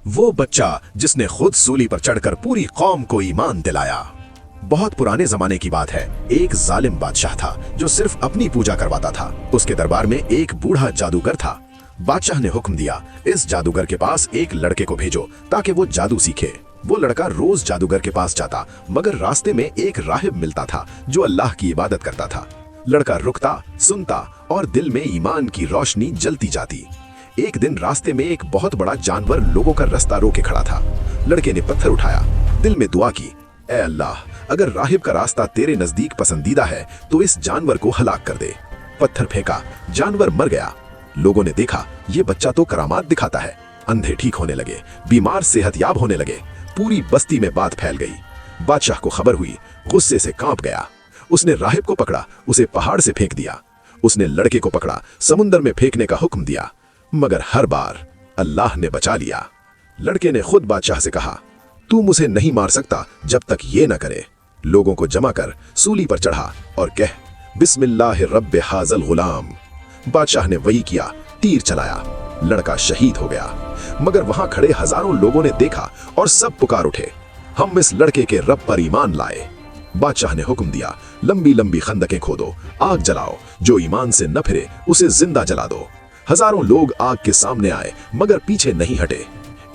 वो बच्चा जिसने खुद सूली पर चढ़कर पूरी कौम को ईमान दिलाया। बहुत पुराने जमाने की बात है। एक जालिम बादशाह था जो सिर्फ अपनी पूजा करवाता था। उसके दरबार में एक बूढ़ा जादूगर था। बादशाह ने हुक्म दिया, इस जादूगर के पास एक लड़के को भेजो ताकि वो जादू सीखे। वो लड़का रोज जादूगर के पास जाता, मगर रास्ते में एक राहिब मिलता था जो अल्लाह की इबादत करता था। लड़का रुकता, सुनता और दिल में ईमान की रोशनी जलती जाती। एक दिन रास्ते में एक बहुत बड़ा जानवर लोगों का रास्ता रोके खड़ा था। लड़के ने पत्थर उठाया, दिल में दुआ की, ऐ अल्लाह, अगर राहिब का रास्ता तेरे नजदीक पसंदीदा है तो इस जानवर को हलाक कर दे। पत्थर फेंका, जानवर मर गया। लोगों ने देखा, ये बच्चा तो करामात दिखाता है। अंधे ठीक होने लगे, बीमार सेहतयाब होने लगे। पूरी बस्ती में बात फैल गई। बादशाह को खबर हुई, गुस्से से कांप गया। उसने राहिब को पकड़ा, उसे पहाड़ से फेंक दिया। उसने लड़के को पकड़ा, समुंदर में फेंकने का हुक्म दिया, मगर हर बार अल्लाह ने बचा लिया। लड़के ने खुद बादशाह से कहा, तू मुझे नहीं मार सकता जब तक ये न करे। लोगों को जमा कर सूली पर चढ़ा और कह, बिस्मिल्लाह रब्बे हाजल गुलाम। बादशाह ने वही किया, तीर चलाया। लड़का शहीद हो गया। मगर वहां खड़े हजारों लोगों ने देखा और सब पुकार उठे, हम इस लड़के के रब पर ईमान लाए। बादशाह ने हुक्म दिया, लंबी लंबी खंदकें खोदो, आग जलाओ, जो ईमान से न फिरे उसे जिंदा जला दो। हजारों लोग आग के सामने आए, मगर पीछे नहीं हटे।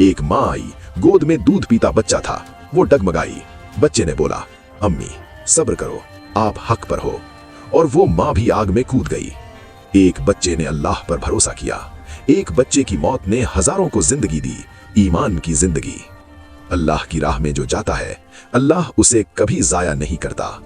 एक माँ आई, गोद में दूध पीता बच्चा था। वो डगमगाई। बच्चे ने बोला, अम्मी सब्र करो, आप हक पर हो। और वो माँ भी आग में कूद गई। एक बच्चे ने अल्लाह पर भरोसा किया। एक बच्चे की मौत ने हजारों को जिंदगी दी, ईमान की जिंदगी। अल्लाह की राह में जो जाता है, अल्लाह उसे कभी जाया नहीं करता।